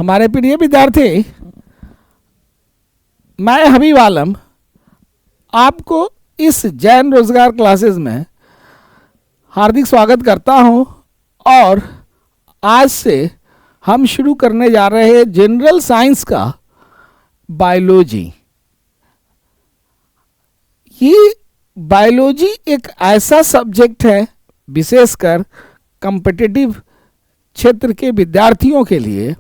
हमारे प्रिय विद्यार्थी, मैं हबीब आलम आपको इस जैन रोजगार क्लासेस में हार्दिक स्वागत करता हूं। और आज से हम शुरू करने जा रहे हैं जनरल साइंस का बायोलॉजी। ये बायोलॉजी एक ऐसा सब्जेक्ट है, विशेषकर कॉम्पिटिटिव क्षेत्र के विद्यार्थियों के लिए,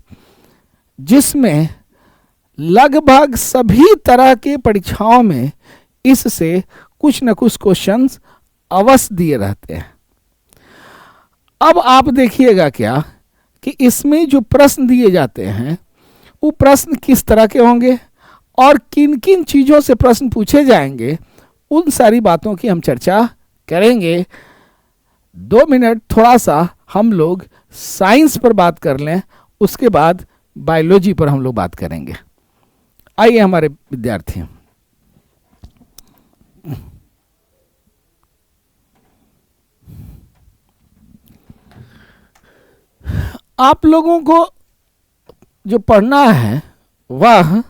जिसमें लगभग सभी तरह के परीक्षाओं में इससे कुछ न कुछ क्वेश्चंस अवश्य दिए रहते हैं। अब आप देखिएगा क्या कि इसमें जो प्रश्न दिए जाते हैं वो प्रश्न किस तरह के होंगे और किन किन चीज़ों से प्रश्न पूछे जाएंगे, उन सारी बातों की हम चर्चा करेंगे। 2 मिनट थोड़ा सा हम लोग साइंस पर बात कर लें, उसके बाद बायोलॉजी पर हम लोग बात करेंगे। आइए हमारे विद्यार्थी, आप लोगों को जो पढ़ना है वह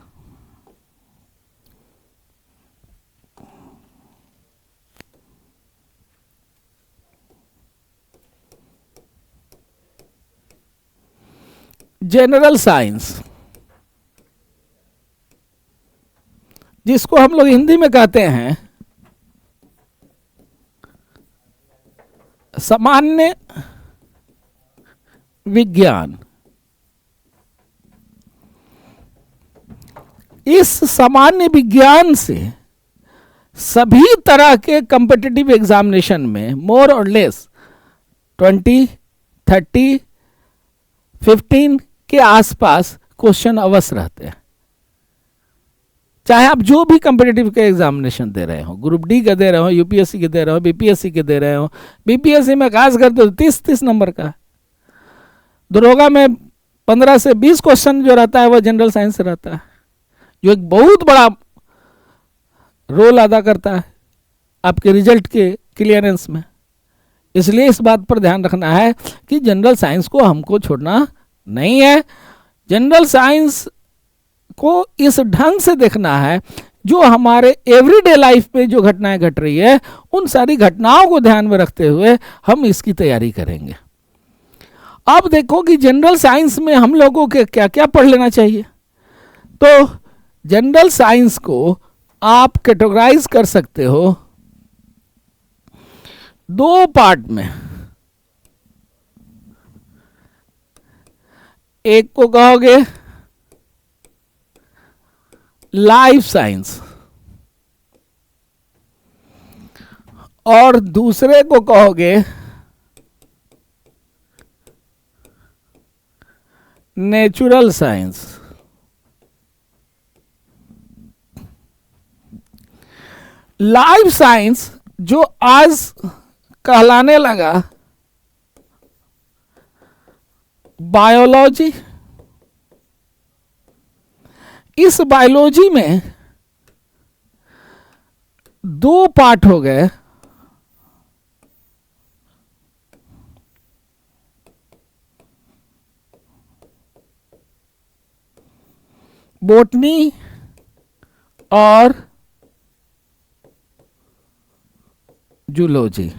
जनरल साइंस, जिसको हम लोग हिंदी में कहते हैं सामान्य विज्ञान। इस सामान्य विज्ञान से सभी तरह के कॉम्पिटिटिव एग्जामिनेशन में मोर और लेस 20, 30, 15 के आसपास क्वेश्चन अवश्य रहते हैं। चाहे आप जो भी कॉम्पिटिटिव के एग्जामिनेशन दे रहे हो, ग्रुप डी के दे रहे हो, यूपीएससी के दे रहे हो, बीपीएससी के दे रहे हो, बीपीएससी में खास करते तो 30-30 नंबर का, दरोगा में 15 से 20 क्वेश्चन जो रहता है वह जनरल साइंस से रहता है, जो एक बहुत बड़ा रोल अदा करता है आपके रिजल्ट के क्लियरेंस में। इसलिए इस बात पर ध्यान रखना है कि जनरल साइंस को हमको छोड़ना नहीं है। जनरल साइंस को इस ढंग से देखना है जो हमारे एवरीडे लाइफ में जो घटनाएं घट रही है, उन सारी घटनाओं को ध्यान में रखते हुए हम इसकी तैयारी करेंगे। अब देखो कि जनरल साइंस में हम लोगों के क्या क्या पढ़ लेना चाहिए। तो जनरल साइंस को आप कैटेगराइज कर सकते हो 2 पार्ट में। एक को कहोगे लाइफ साइंस और दूसरे को कहोगे नेचुरल साइंस। लाइफ साइंस जो आज कहलाने लगा बायोलॉजी, इस बायोलॉजी में 2 पार्ट हो गए। बॉटनी और जूलॉजी।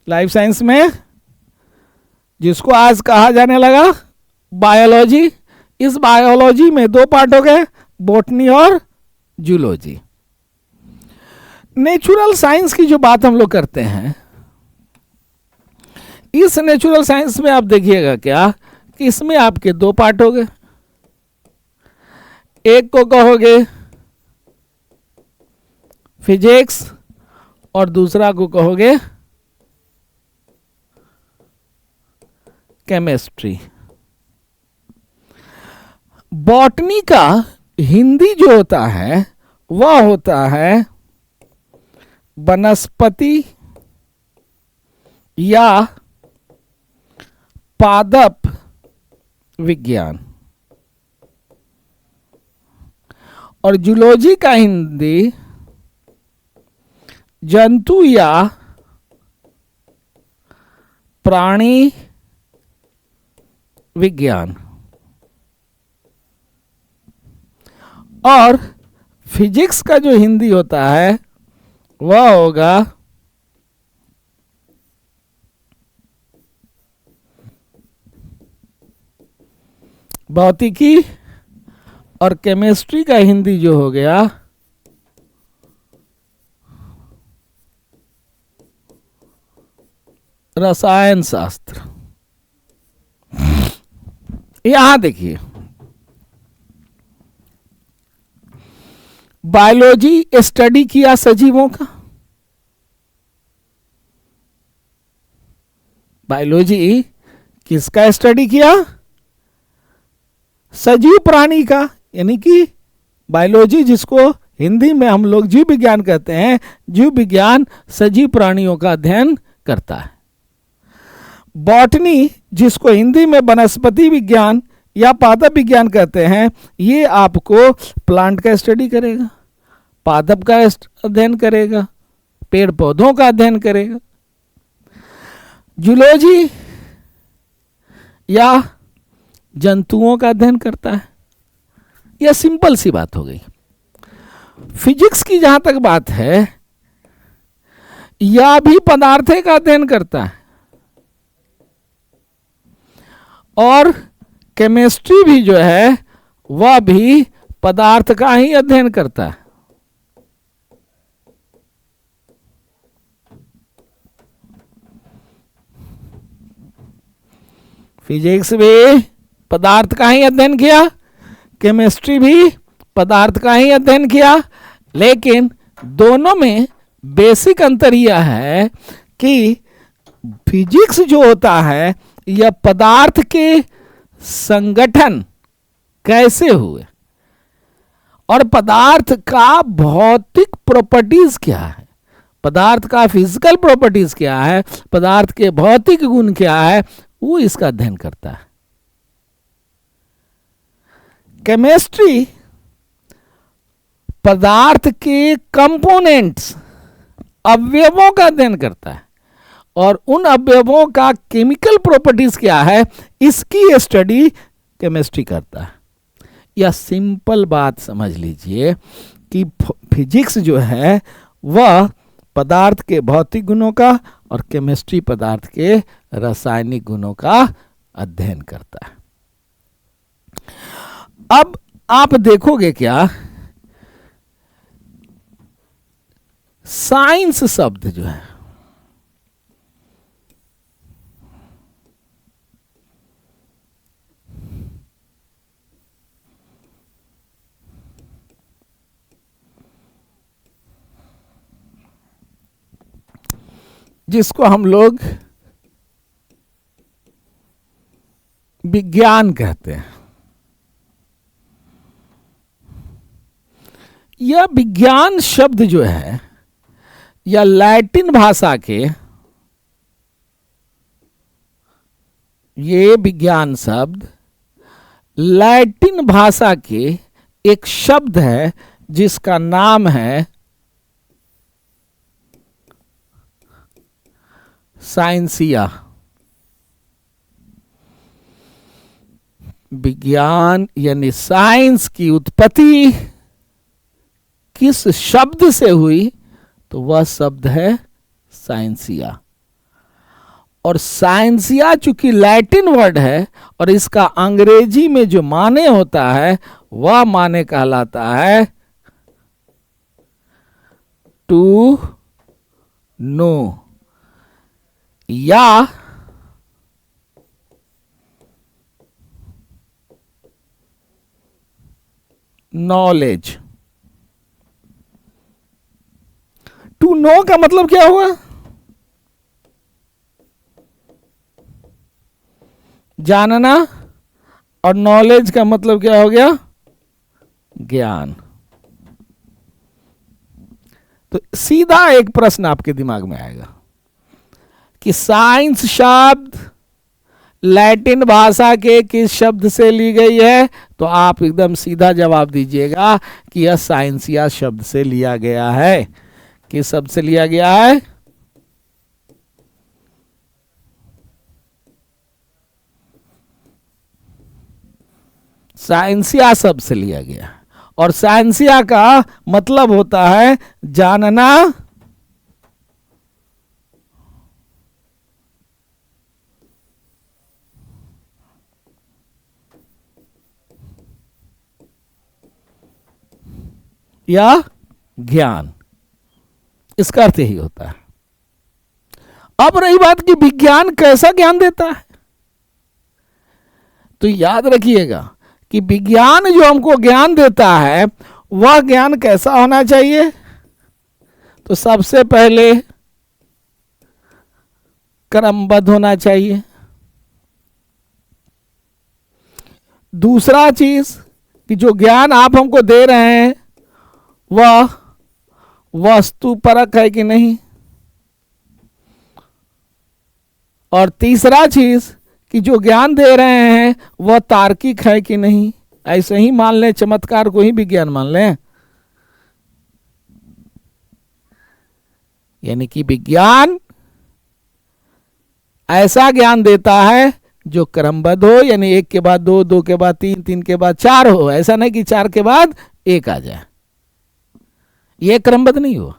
लाइफ साइंस में जिसको आज कहा जाने लगा बायोलॉजी, इस बायोलॉजी में 2 पार्ट हो गए, बॉटनी और जूलॉजी। नेचुरल साइंस की जो बात हम लोग करते हैं, इस नेचुरल साइंस में आप देखिएगा क्या कि इसमें आपके 2 पार्ट हो गए। एक को कहोगे फिजिक्स और दूसरा को कहोगे केमिस्ट्री। बॉटनी का हिंदी जो होता है वह होता है वनस्पति या पादप विज्ञान, और जूलॉजी का हिंदी जंतु या प्राणी विज्ञान। और फिजिक्स का जो हिंदी होता है वह होगा भौतिकी, और केमिस्ट्री का हिंदी जो हो गया रसायन शास्त्र। यहां देखिए, बायोलॉजी स्टडी किया सजीवों का, बायोलॉजी किसका स्टडी किया? सजीव प्राणी का, यानी कि बायोलॉजी जिसको हिंदी में हम लोग जीव विज्ञान कहते हैं, जीव विज्ञान सजीव प्राणियों का अध्ययन करता है। बॉटनी जिसको हिंदी में वनस्पति विज्ञान या पादप विज्ञान कहते हैं, ये आपको प्लांट का स्टडी करेगा, पादप का अध्ययन करेगा, पेड़ पौधों का अध्ययन करेगा। जूलॉजी या जंतुओं का अध्ययन करता है। यह सिंपल सी बात हो गई। फिजिक्स की जहां तक बात है, यह भी पदार्थों का अध्ययन करता है, और केमिस्ट्री भी जो है वह भी पदार्थ का ही अध्ययन करता है। फिजिक्स भी पदार्थ का ही अध्ययन किया, केमिस्ट्री भी पदार्थ का ही अध्ययन किया, लेकिन दोनों में बेसिक अंतर यह है कि फिजिक्स जो होता है यह पदार्थ के संगठन कैसे हुए और पदार्थ का भौतिक प्रॉपर्टीज क्या है, पदार्थ का फिजिकल प्रॉपर्टीज क्या है, पदार्थ के भौतिक गुण क्या है, वो इसका अध्ययन करता है। केमिस्ट्री पदार्थ के कंपोनेंट्स, अवयवों का अध्ययन करता है, और उन अवयवों का केमिकल प्रॉपर्टीज क्या है, इसकी स्टडी केमिस्ट्री करता है। यह सिंपल बात समझ लीजिए कि फिजिक्स जो है वह पदार्थ के भौतिक गुणों का और केमिस्ट्री पदार्थ के रासायनिक गुणों का अध्ययन करता है। अब आप देखोगे क्या, साइंस शब्द जो है जिसको हम लोग विज्ञान कहते हैं, यह विज्ञान शब्द जो है या लैटिन भाषा के, ये विज्ञान शब्द लैटिन भाषा के एक शब्द है जिसका नाम है साइंसिया। विज्ञान यानी साइंस की उत्पत्ति किस शब्द से हुई, तो वह शब्द है साइंसिया। और साइंसिया चूंकि लैटिन वर्ड है और इसका अंग्रेजी में जो माने होता है वह माने कहलाता है टू नो या नॉलेज। टू नो का मतलब क्या हुआ? जानना, और नॉलेज का मतलब क्या हो गया? ज्ञान। तो सीधा एक प्रश्न आपके दिमाग में आएगा कि साइंस शब्द लैटिन भाषा के किस शब्द से ली गई है, तो आप एकदम सीधा जवाब दीजिएगा कि यह साइंसिया शब्द से लिया गया है। किस शब्द से लिया गया है? साइंसिया शब्द से लिया गया। और साइंसिया का मतलब होता है जानना, या ज्ञान, इसका अर्थ यही होता है। अब रही बात कि विज्ञान कैसा ज्ञान देता है, तो याद रखिएगा कि विज्ञान जो हमको ज्ञान देता है वह ज्ञान कैसा होना चाहिए। तो सबसे पहले क्रमबद्ध होना चाहिए। दूसरा चीज कि जो ज्ञान आप हमको दे रहे हैं वह वस्तुपरक है कि नहीं। और तीसरा चीज कि जो ज्ञान दे रहे हैं वह तार्किक है कि नहीं। ऐसे ही मान लें, चमत्कार को ही विज्ञान मान लें। यानी कि विज्ञान ऐसा ज्ञान देता है जो क्रमबद्ध हो, यानी एक के बाद दो, दो के बाद तीन, तीन के बाद चार हो। ऐसा नहीं कि चार के बाद एक आ जाए, यह क्रमबद्ध नहीं हो।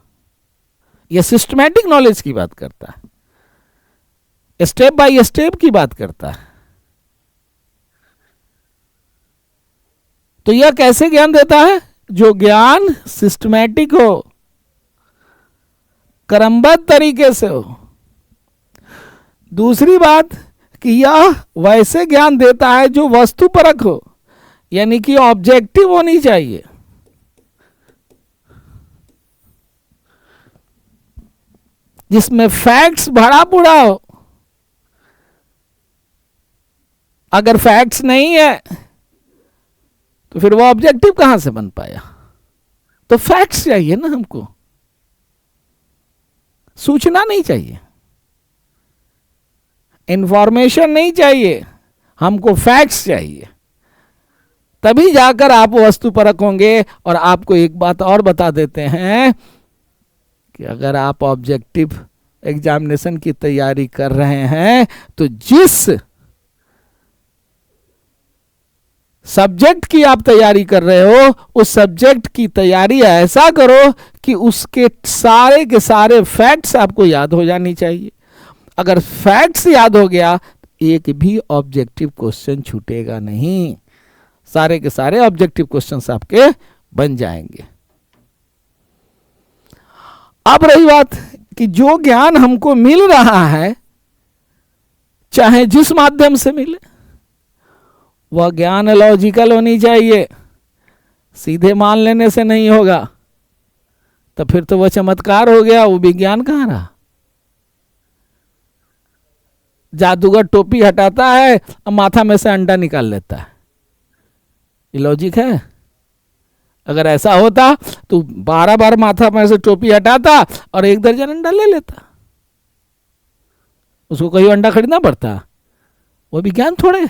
यह सिस्टमैटिक नॉलेज की बात करता है, स्टेप बाय स्टेप की बात करता है। तो यह कैसे ज्ञान देता है? जो ज्ञान सिस्टमैटिक हो, क्रमबद्ध तरीके से हो। दूसरी बात कि यह वैसे ज्ञान देता है जो वस्तुपरक हो, यानी कि ऑब्जेक्टिव होनी चाहिए। जिसमें फैक्ट्स भरा पूरा हो। अगर फैक्ट्स नहीं है तो फिर वो ऑब्जेक्टिव कहां से बन पाया? तो फैक्ट्स चाहिए ना हमको, सूचना नहीं चाहिए, इंफॉर्मेशन नहीं चाहिए, हमको फैक्ट्स चाहिए। तभी जाकर आप वस्तुपरक होंगे। और आपको एक बात और बता देते हैं कि अगर आप ऑब्जेक्टिव एग्जामिनेशन की तैयारी कर रहे हैं तो जिस सब्जेक्ट की आप तैयारी कर रहे हो उस सब्जेक्ट की तैयारी ऐसा करो कि उसके सारे के सारे फैक्ट्स आपको याद हो जानी चाहिए। अगर फैक्ट्स याद हो गया एक भी ऑब्जेक्टिव क्वेश्चन छूटेगा नहीं, सारे के सारे ऑब्जेक्टिव क्वेश्चंस आपके बन जाएंगे। अब रही बात कि जो ज्ञान हमको मिल रहा है चाहे जिस माध्यम से मिले वह ज्ञान लॉजिकल होनी चाहिए, सीधे मान लेने से नहीं होगा। तो फिर तो वह चमत्कार हो गया, वो विज्ञान कहां रहा। जादूगर टोपी हटाता है और माथा में से अंडा निकाल लेता है, ये लॉजिक है? अगर ऐसा होता तो 12 बार माथा में से टोपी हटाता और 1 दर्जन अंडा ले लेता, उसको कहीं अंडा खरीदना पड़ता? वो विज्ञान थोड़े।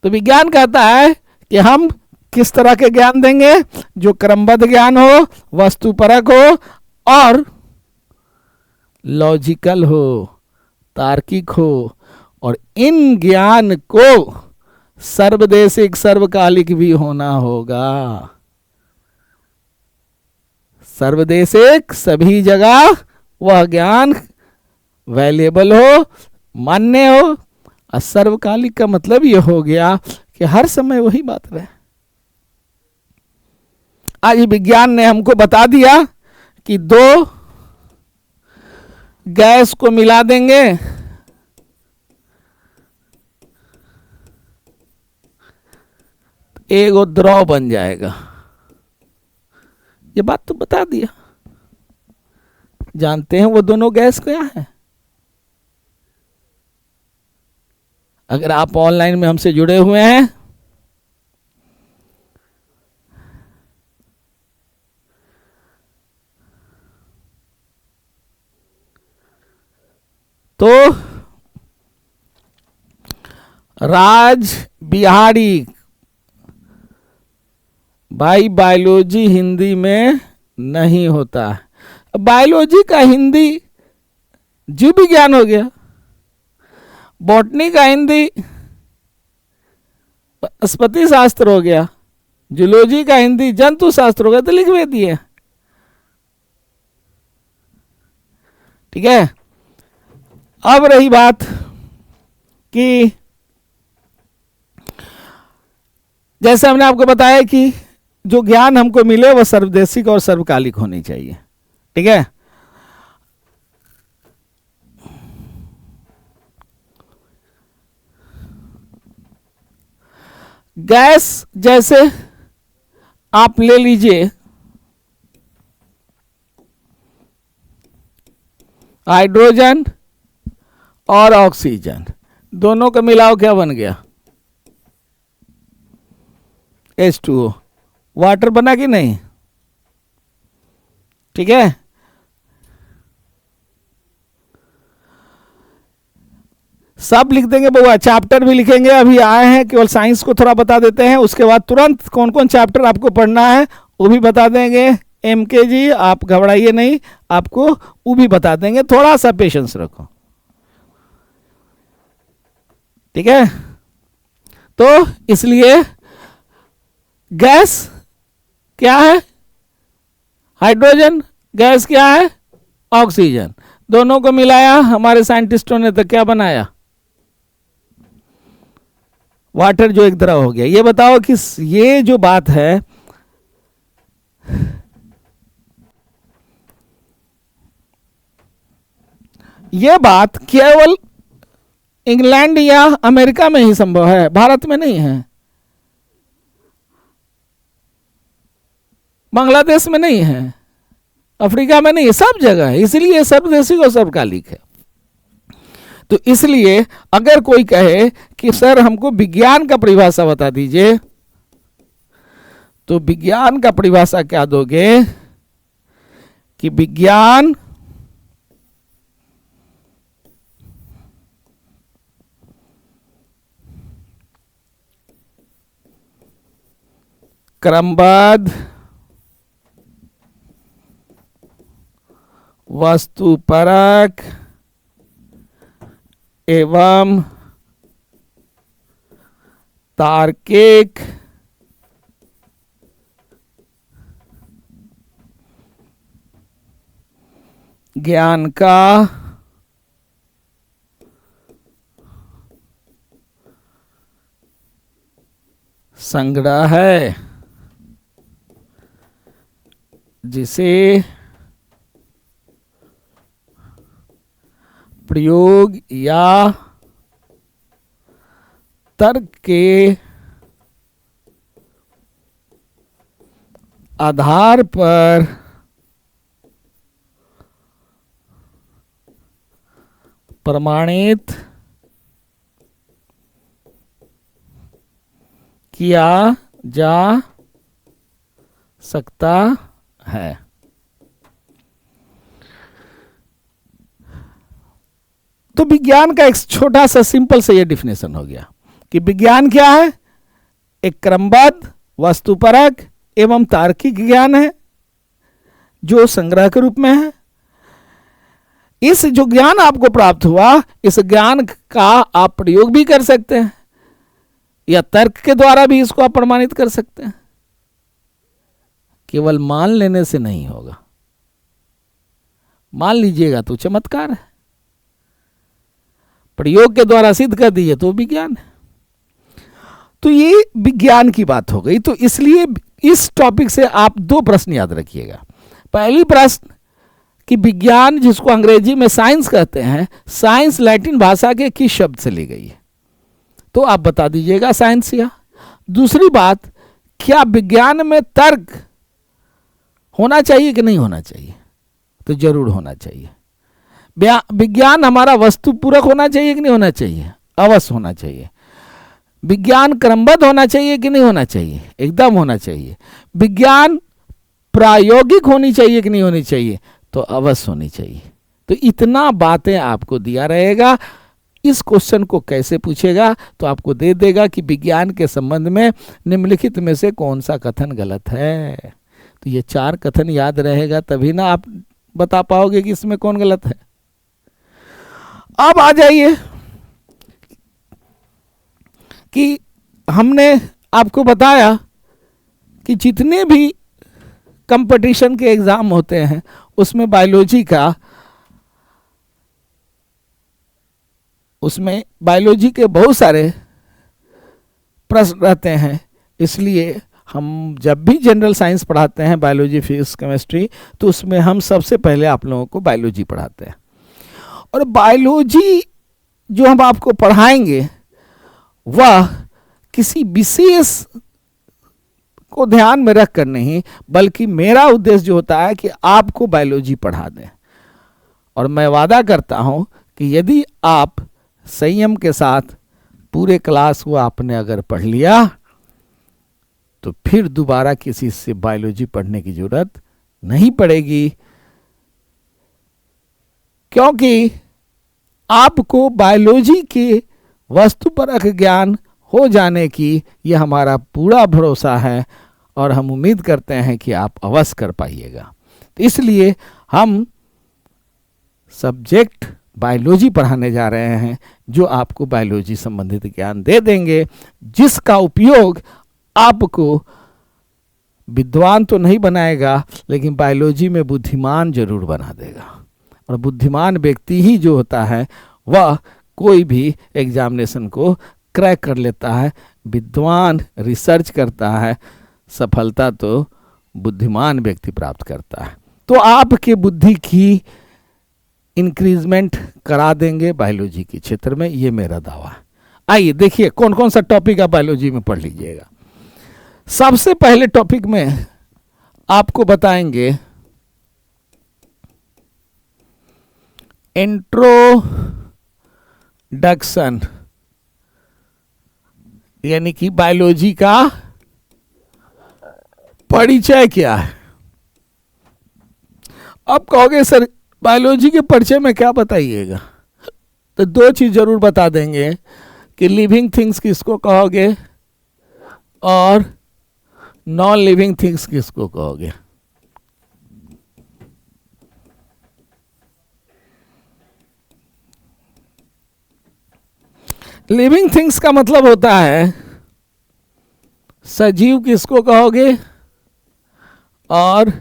तो विज्ञान कहता है कि हम किस तरह के ज्ञान देंगे? जो क्रमबद्ध ज्ञान हो, वस्तुपरक हो और लॉजिकल हो, तार्किक हो। और इन ज्ञान को सर्वदेशिक सर्वकालिक भी होना होगा। सर्वदेशिक, सभी जगह वह ज्ञान वैल्यूएबल हो, मान्य हो। और सर्वकालिक का मतलब यह हो गया कि हर समय वही बात रहे। आज विज्ञान ने हमको बता दिया कि 2 गैस को मिला देंगे एक द्रव बन जाएगा। ये बात तो बता दिया। जानते हैं वो दोनों गैस क्या है? अगर आप ऑनलाइन में हमसे जुड़े हुए हैं तो राज बिहारी भाई बायोलॉजी हिंदी में नहीं होता। बायोलॉजी का हिंदी जीव विज्ञान हो गया, बॉटनी का हिंदी वनस्पति शास्त्र हो गया, जूलॉजी का हिंदी जंतु शास्त्र हो गया, तो लिख भी दिए। ठीक है। अब रही बात कि जैसे हमने आपको बताया कि जो ज्ञान हमको मिले वह सर्वदेशिक और सर्वकालिक होनी चाहिए। ठीक है। गैस जैसे आप ले लीजिए हाइड्रोजन और ऑक्सीजन, दोनों का मिलाव क्या बन गया? H2O। वाटर बना कि नहीं? ठीक है। सब लिख देंगे बउआ, चैप्टर भी लिखेंगे, अभी आए हैं केवल साइंस को थोड़ा बता देते हैं, उसके बाद तुरंत कौन कौन चैप्टर आपको पढ़ना है वो भी बता देंगे। MK जी आप घबराइए नहीं, आपको वो भी बता देंगे, थोड़ा सा पेशेंस रखो। ठीक है। तो इसलिए गैस क्या है? हाइड्रोजन। गैस क्या है? ऑक्सीजन। दोनों को मिलाया हमारे साइंटिस्टों ने तो क्या बनाया? वाटर, जो एक तरह हो गया। ये बताओ कि ये जो बात है ये बात केवल इंग्लैंड या अमेरिका में ही संभव है, भारत में नहीं है, बांग्लादेश में नहीं है, अफ्रीका में नहीं है, सब जगह है। इसलिए सर्वदेशिक और सर्वकालिक है। तो इसलिए अगर कोई कहे कि सर हमको विज्ञान का परिभाषा बता दीजिए, तो विज्ञान का परिभाषा क्या दोगे कि विज्ञान क्रमबद्ध, वस्तुपरक एवं तार्किक ज्ञान का संग्रह है, जिसे प्रयोग या तर्क के आधार पर प्रमाणित किया जा सकता है। तो विज्ञान का एक छोटा सा सिंपल सा ये डिफिनेशन हो गया कि विज्ञान क्या है? एक क्रमबद्ध, वस्तुपरक एवं तार्किक ज्ञान है जो संग्रह के रूप में है। इस जो ज्ञान आपको प्राप्त हुआ, इस ज्ञान का आप प्रयोग भी कर सकते हैं या तर्क के द्वारा भी इसको आप प्रमाणित कर सकते हैं। केवल मान लेने से नहीं होगा, मान लीजिएगा तो चमत्कार है, प्रयोग के द्वारा सिद्ध कर दिए तो विज्ञान है। तो ये विज्ञान की बात हो गई। तो इसलिए इस टॉपिक से आप दो प्रश्न याद रखिएगा। पहली प्रश्न कि विज्ञान जिसको अंग्रेजी में साइंस कहते हैं, साइंस लैटिन भाषा के किस शब्द से ली गई है? तो आप बता दीजिएगा साइंस या। दूसरी बात, क्या विज्ञान में तर्क होना चाहिए कि नहीं होना चाहिए? तो जरूर होना चाहिए। विज्ञान हमारा वस्तु पूरक होना चाहिए कि नहीं होना चाहिए? अवश्य होना चाहिए। विज्ञान क्रमबद्ध होना चाहिए कि नहीं होना चाहिए? एकदम होना चाहिए। विज्ञान प्रायोगिक होनी चाहिए कि नहीं होनी चाहिए? तो अवश्य होनी चाहिए। तो इतना बातें आपको दिया रहेगा। इस क्वेश्चन को कैसे पूछेगा तो आपको दे देगा कि विज्ञान के संबंध में निम्नलिखित में से कौन सा कथन गलत है। तो ये 4 कथन याद रहेगा, तभी ना आप बता पाओगे कि इसमें कौन गलत है। अब आ जाइए कि हमने आपको बताया कि जितने भी कंपटीशन के एग्जाम होते हैं उसमें बायोलॉजी के बहुत सारे प्रश्न रहते हैं। इसलिए हम जब भी जनरल साइंस पढ़ाते हैं, बायोलॉजी, फिजिक्स, केमिस्ट्री, तो उसमें हम सबसे पहले आप लोगों को बायोलॉजी पढ़ाते हैं। और बायोलॉजी जो हम आपको पढ़ाएंगे वह किसी विशेष को ध्यान में रख कर नहीं, बल्कि मेरा उद्देश्य जो होता है कि आपको बायोलॉजी पढ़ा दें। और मैं वादा करता हूं कि यदि आप संयम के साथ पूरे क्लास को आपने अगर पढ़ लिया तो फिर दोबारा किसी से बायोलॉजी पढ़ने की जरूरत नहीं पड़ेगी, क्योंकि आपको बायोलॉजी के वस्तुपरक ज्ञान हो जाने की यह हमारा पूरा भरोसा है और हम उम्मीद करते हैं कि आप अवश्य कर पाइएगा। तो इसलिए हम सब्जेक्ट बायोलॉजी पढ़ाने जा रहे हैं, जो आपको बायोलॉजी संबंधित ज्ञान दे देंगे, जिसका उपयोग आपको विद्वान तो नहीं बनाएगा, लेकिन बायोलॉजी में बुद्धिमान जरूर बना देगा। और बुद्धिमान व्यक्ति ही जो होता है वह कोई भी एग्जामिनेशन को क्रैक कर लेता है। विद्वान रिसर्च करता है, सफलता तो बुद्धिमान व्यक्ति प्राप्त करता है। तो आपके बुद्धि की इंक्रीजमेंट करा देंगे बायोलॉजी के क्षेत्र में, ये मेरा दावा है। आइए देखिए कौन कौन सा टॉपिक आप बायोलॉजी में पढ़ लीजिएगा। सबसे पहले टॉपिक में आपको बताएंगे इंट्रोडक्शन, यानी कि बायोलॉजी का परिचय क्या है। अब कहोगे सर बायोलॉजी के परिचय में क्या बताइएगा, तो दो चीज जरूर बता देंगे कि लिविंग थिंग्स किसको कहोगे और नॉन लिविंग थिंग्स किसको कहोगे। लिविंग थिंग्स का मतलब होता है सजीव किसको कहोगे और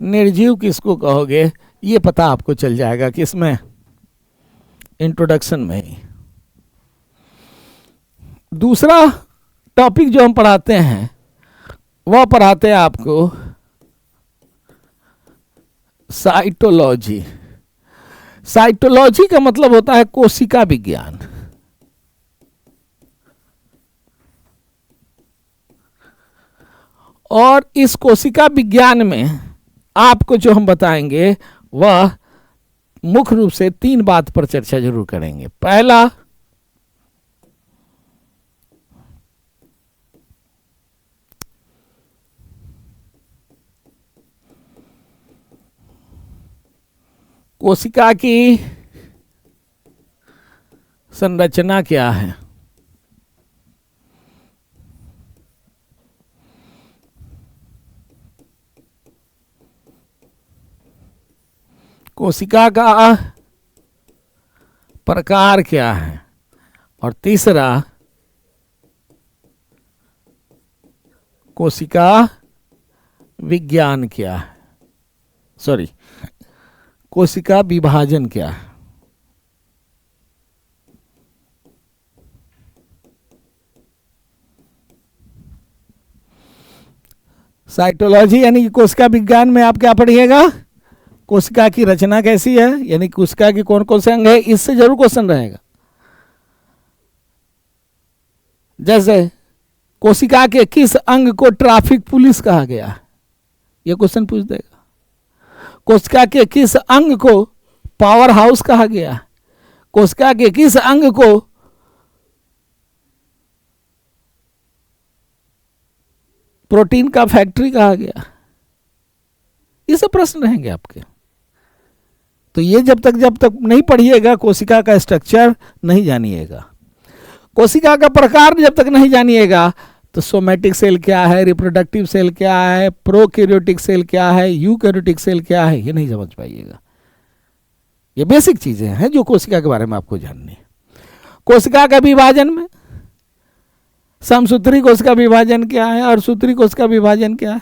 निर्जीव किसको कहोगे, ये पता आपको चल जाएगा किसमें, इंट्रोडक्शन में ही। दूसरा टॉपिक जो हम पढ़ाते हैं वह पढ़ाते हैं आपको साइटोलॉजी। साइटोलॉजी का मतलब होता है कोशिका विज्ञान। और इस कोशिका विज्ञान में आपको जो हम बताएंगे वह मुख्य रूप से 3 बात पर चर्चा जरूर करेंगे। पहला, कोशिका की संरचना क्या है। कोशिका का प्रकार क्या है। और तीसरा, कोशिका विज्ञान क्या है, कोशिका विभाजन क्या है। साइटोलॉजी यानी कि कोशिका विज्ञान में आप क्या पढ़िएगा, कोशिका की रचना कैसी है, यानी कोशिका के कौन कौन से अंग है, इससे जरूर क्वेश्चन रहेगा। जैसे कोशिका के किस अंग को ट्रैफिक पुलिस कहा गया, यह क्वेश्चन पूछ देगा। कोशिका के किस अंग को पावर हाउस कहा गया, कोशिका के किस अंग को प्रोटीन का फैक्ट्री कहा गया, ये सब प्रश्न रहेंगे आपके। तो ये जब तक नहीं पढ़िएगा, कोशिका का स्ट्रक्चर नहीं जानिएगा, कोशिका का प्रकार जब तक नहीं जानिएगा, तो सोमैटिक सेल क्या है, रिप्रोडक्टिव सेल क्या है, प्रोकैरियोटिक सेल क्या है, यूकैरियोटिक सेल क्या है, ये नहीं समझ पाइएगा। ये बेसिक चीजें हैं जो कोशिका के बारे में आपको जाननी है। कोशिका का विभाजन में समसूत्री कोश का विभाजन क्या है और सूत्री कोश का विभाजन क्या है,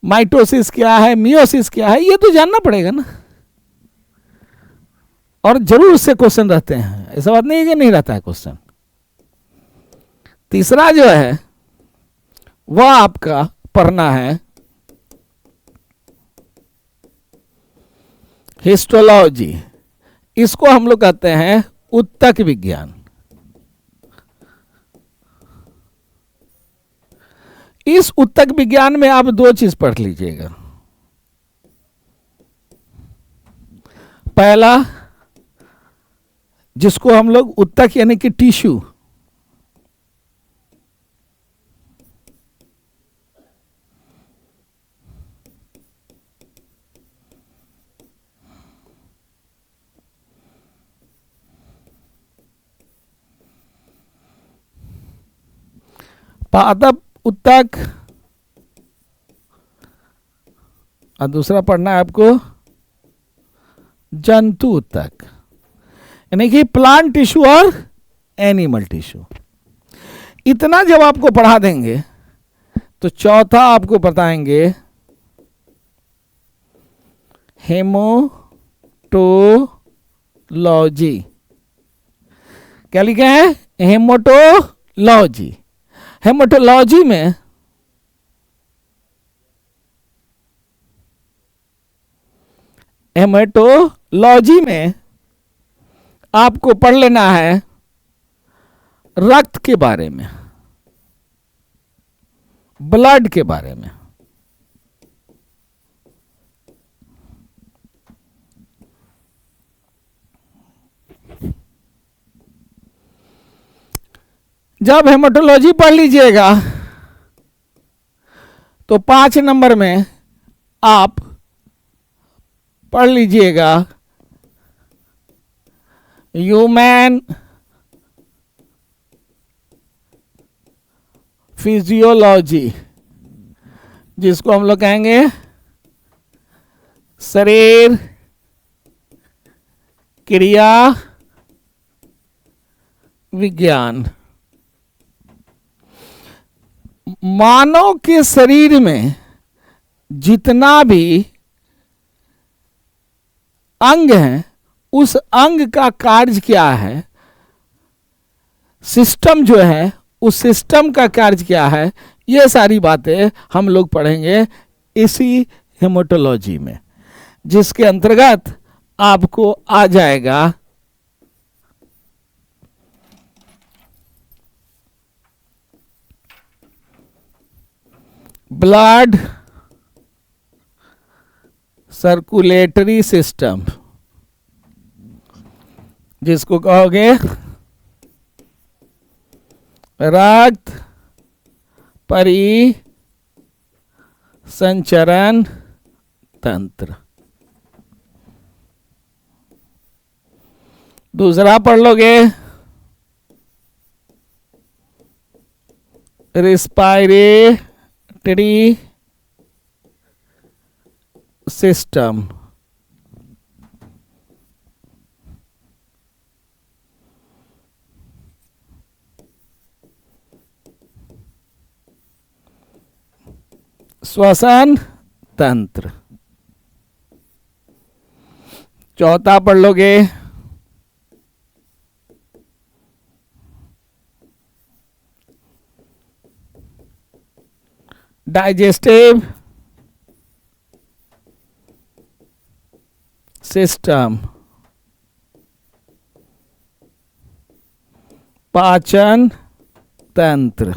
माइटोसिस क्या है, मियोसिस क्या है, ये तो जानना पड़ेगा ना। और जरूर उससे क्वेश्चन रहते हैं, ऐसा बात नहीं है कि नहीं रहता है क्वेश्चन। तीसरा जो है वह आपका पढ़ना है हिस्टोलॉजी। इसको हम लोग कहते हैं उत्तक विज्ञान। इस उत्तक विज्ञान में आप दो चीज पढ़ लीजिएगा। पहला, जिसको हम लोग उत्तक यानी कि टिश्यू, पादप उत्तक, और दूसरा पढ़ना है आपको जंतु उत्तक, यानी कि प्लांट टिश्यू और एनिमल टिश्यू। इतना जब आपको पढ़ा देंगे तो चौथा आपको बताएंगे हेमोटोलॉजी। क्या लिखा है, हेमोटोलॉजी। हेमोटोलॉजी में आपको पढ़ लेना है रक्त के बारे में, ब्लड के बारे में। जब हेमाटोलॉजी पढ़ लीजिएगा तो 5 नंबर में आप पढ़ लीजिएगा ह्यूमन फिजियोलॉजी, जिसको हम लोग कहेंगे शरीर क्रिया विज्ञान। मानव के शरीर में जितना भी अंग है, उस अंग का कार्य क्या है, सिस्टम जो है उस सिस्टम का कार्य क्या है, ये सारी बातें हम लोग पढ़ेंगे इसी हेमाटोलॉजी में, जिसके अंतर्गत आपको आ जाएगा ब्लड सर्कुलेटरी सिस्टम, जिसको कहोगे रक्त परिसंचरण तंत्र। दूसरा पढ़ लोगे रेस्पिरेटरी सिस्टम, श्वसन तंत्र। चौथा पढ़ लोगे डाइजेस्टिव सिस्टम, पाचन तंत्र।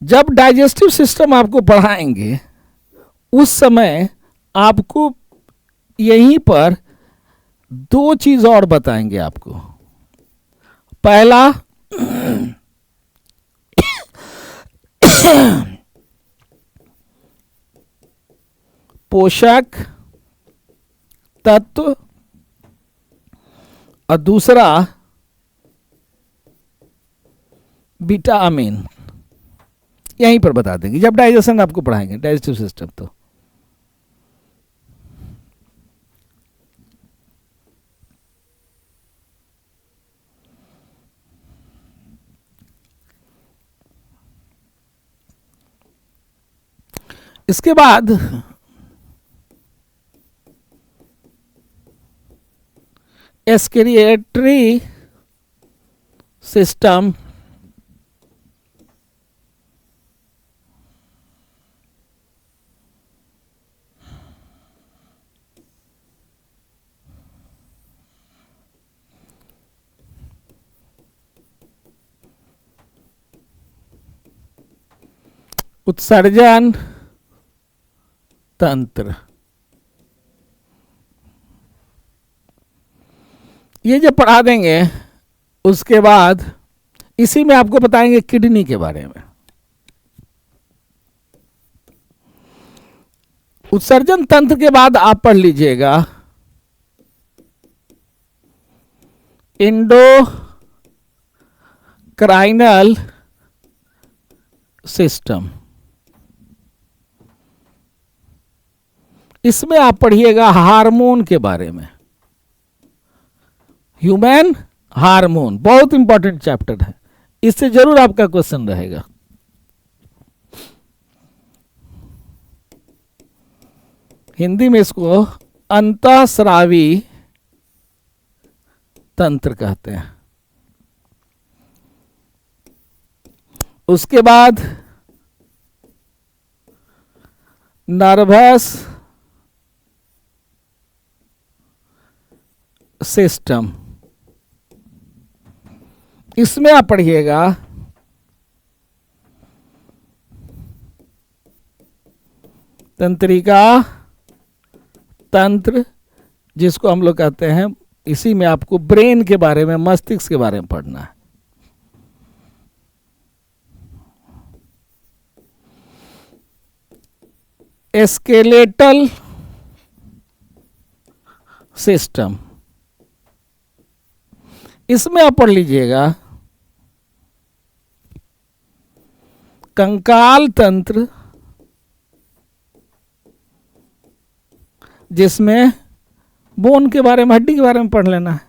जब डाइजेस्टिव सिस्टम आपको पढ़ाएंगे उस समय आपको यहीं पर दो चीज और बताएंगे आपको। पहला, पोषक तत्व, और दूसरा विटामिन। यहीं पर बता देंगे जब डाइजेशन आपको पढ़ाएंगे, डाइजेस्टिव सिस्टम। तो इसके बाद एक्सक्रिएटरी सिस्टम, उत्सर्जन तंत्र, ये जब पढ़ा देंगे उसके बाद इसी में आपको बताएंगे किडनी के बारे में। उत्सर्जन तंत्र के बाद आप पढ़ लीजिएगा एंडोक्राइनल सिस्टम, इसमें आप पढ़िएगा हार्मोन के बारे में। ह्यूमन हार्मोन बहुत इंपॉर्टेंट चैप्टर है, इससे जरूर आपका क्वेश्चन रहेगा। हिंदी में इसको अंतःस्रावी तंत्र कहते हैं। उसके बाद नर्वस सिस्टम, इसमें आप पढ़िएगा तंत्रिका तंत्र, जिसको हम लोग कहते हैं। इसी में आपको ब्रेन के बारे में, मस्तिष्क के बारे में पढ़ना है। स्केलेटल सिस्टम, इसमें आप पढ़ लीजिएगा कंकाल तंत्र, जिसमें बोन के बारे में, हड्डी के बारे में पढ़ लेना है,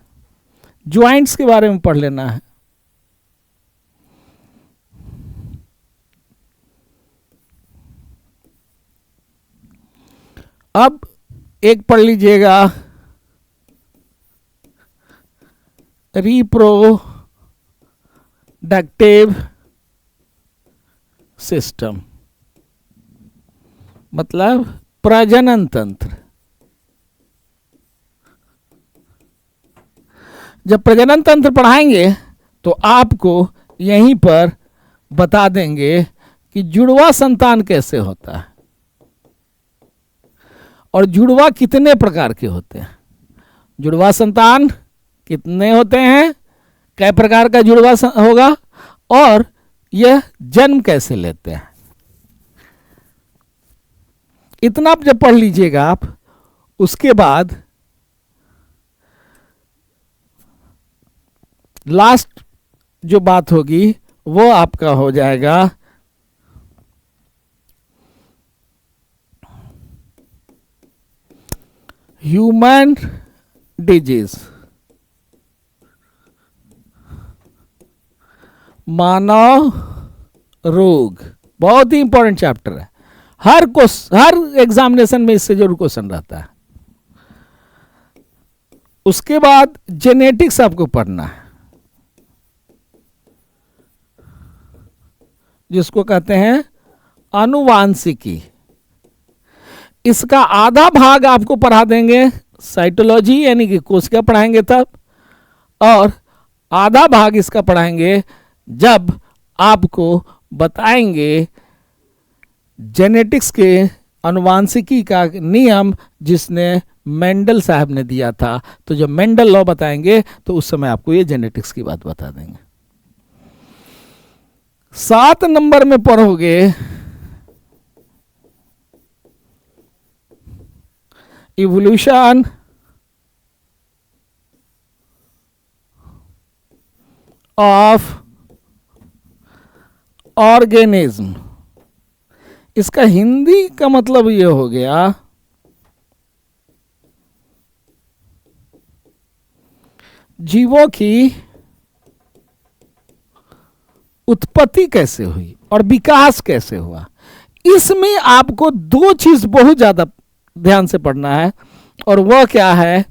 ज्वाइंट्स के बारे में पढ़ लेना है। अब एक पढ़ लीजिएगा रिप्रोडक्टिव सिस्टम, मतलब प्रजनन तंत्र। जब प्रजनन तंत्र पढ़ाएंगे तो आपको यहीं पर बता देंगे कि जुड़वा संतान कैसे होता है और जुड़वा कितने प्रकार के होते हैं। जुड़वा संतान कितने होते हैं, कै प्रकार का जुड़वा होगा, और यह जन्म कैसे लेते हैं। इतना जब पढ़ लीजिएगा आप, उसके बाद लास्ट जो बात होगी वो आपका हो जाएगा ह्यूमन डिजीज, मानव रोग। बहुत ही इंपॉर्टेंट चैप्टर है, हर एग्जामिनेशन में इससे जरूर क्वेश्चन रहता है। उसके बाद जेनेटिक्स आपको पढ़ना है, जिसको कहते हैं आनुवांशिकी। इसका आधा भाग आपको पढ़ा देंगे साइटोलॉजी, यानी कि कोशिका पढ़ाएंगे तब, और आधा भाग इसका पढ़ाएंगे जब आपको बताएंगे जेनेटिक्स के आनुवांशिकी का नियम, जिसने मेंडल साहब ने दिया था। तो जब मेंडल लॉ बताएंगे तो उस समय आपको ये जेनेटिक्स की बात बता देंगे। 7 नंबर में पढ़ोगे इवोल्यूशन ऑफ ऑर्गेनिज्म। इसका हिंदी का मतलब ये हो गया जीवों की उत्पत्ति कैसे हुई और विकास कैसे हुआ। इसमें आपको दो चीज बहुत ज्यादा ध्यान से पढ़ना है, और वह क्या है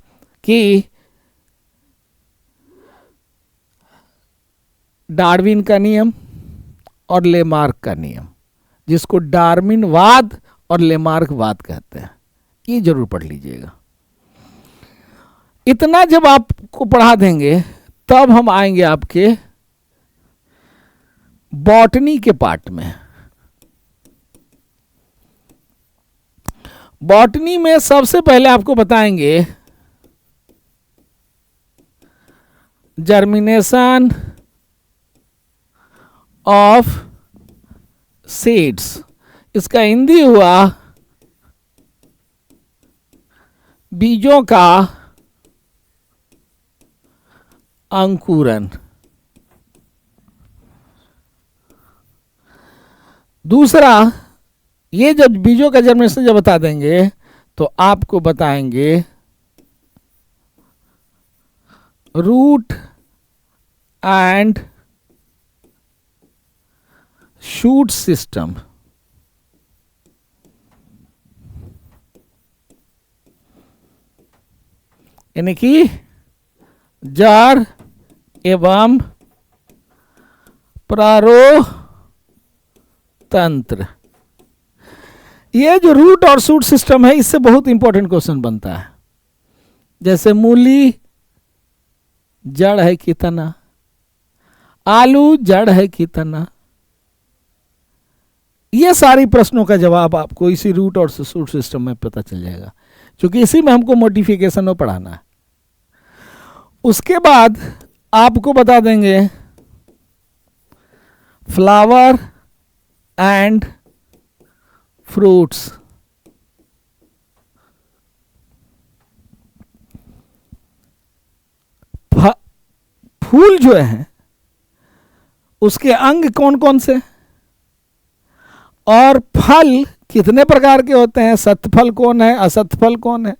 कि डार्विन का नियम और लेमार्क का नियम, जिसको डार्विनवाद और लेमार्कवाद कहते हैं, ये जरूर पढ़ लीजिएगा। इतना जब आपको पढ़ा देंगे तब हम आएंगे आपके बॉटनी के पार्ट में। बॉटनी में सबसे पहले आपको बताएंगे जर्मिनेशन ऑफ सीड्स, इसका हिंदी हुआ बीजों का अंकुरन। दूसरा, ये जब बीजों का जर्मिनेशन जब बता देंगे तो आपको बताएंगे रूट एंड शूट सिस्टम। यानी कि जड़ एवं प्रारोतंत्र। ये जो रूट और शूट सिस्टम है, इससे बहुत इंपॉर्टेंट क्वेश्चन बनता है। जैसे मूली जड़ है कि तना, आलू जड़ है कि तना, ये सारी प्रश्नों का जवाब आपको इसी रूट और शूट सिस्टम में पता चल जाएगा, क्योंकि इसी में हमको मॉडिफिकेशन में पढ़ाना है। उसके बाद आपको बता देंगे फ्लावर एंड फ्रूट्स। फूल जो है उसके अंग कौन कौन से, और फल कितने प्रकार के होते हैं, सतफल कौन है, असतफल कौन है,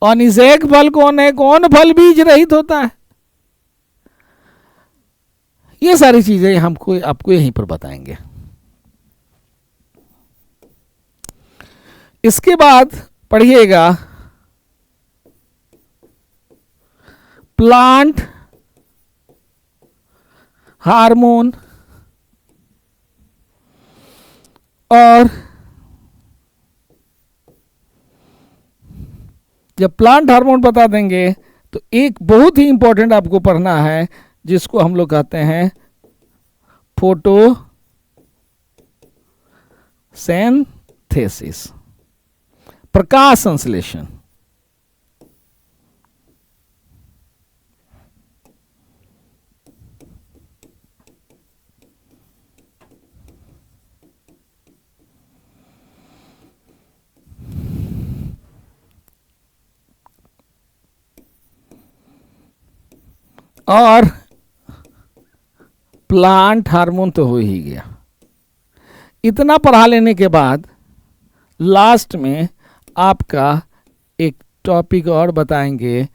और निषेक फल कौन है, कौन फल बीज रहित होता है, ये सारी चीजें हमको आपको यहीं पर बताएंगे। इसके बाद पढ़िएगा प्लांट हार्मोन, और जब प्लांट हार्मोन बता देंगे तो एक बहुत ही इंपॉर्टेंट आपको पढ़ना है, जिसको हम लोग कहते हैं फोटोसिंथेसिस, प्रकाश संश्लेषण। और प्लांट हार्मोन तो हो ही गया। इतना पढ़ा लेने के बाद लास्ट में आपका एक टॉपिक और बताएंगे,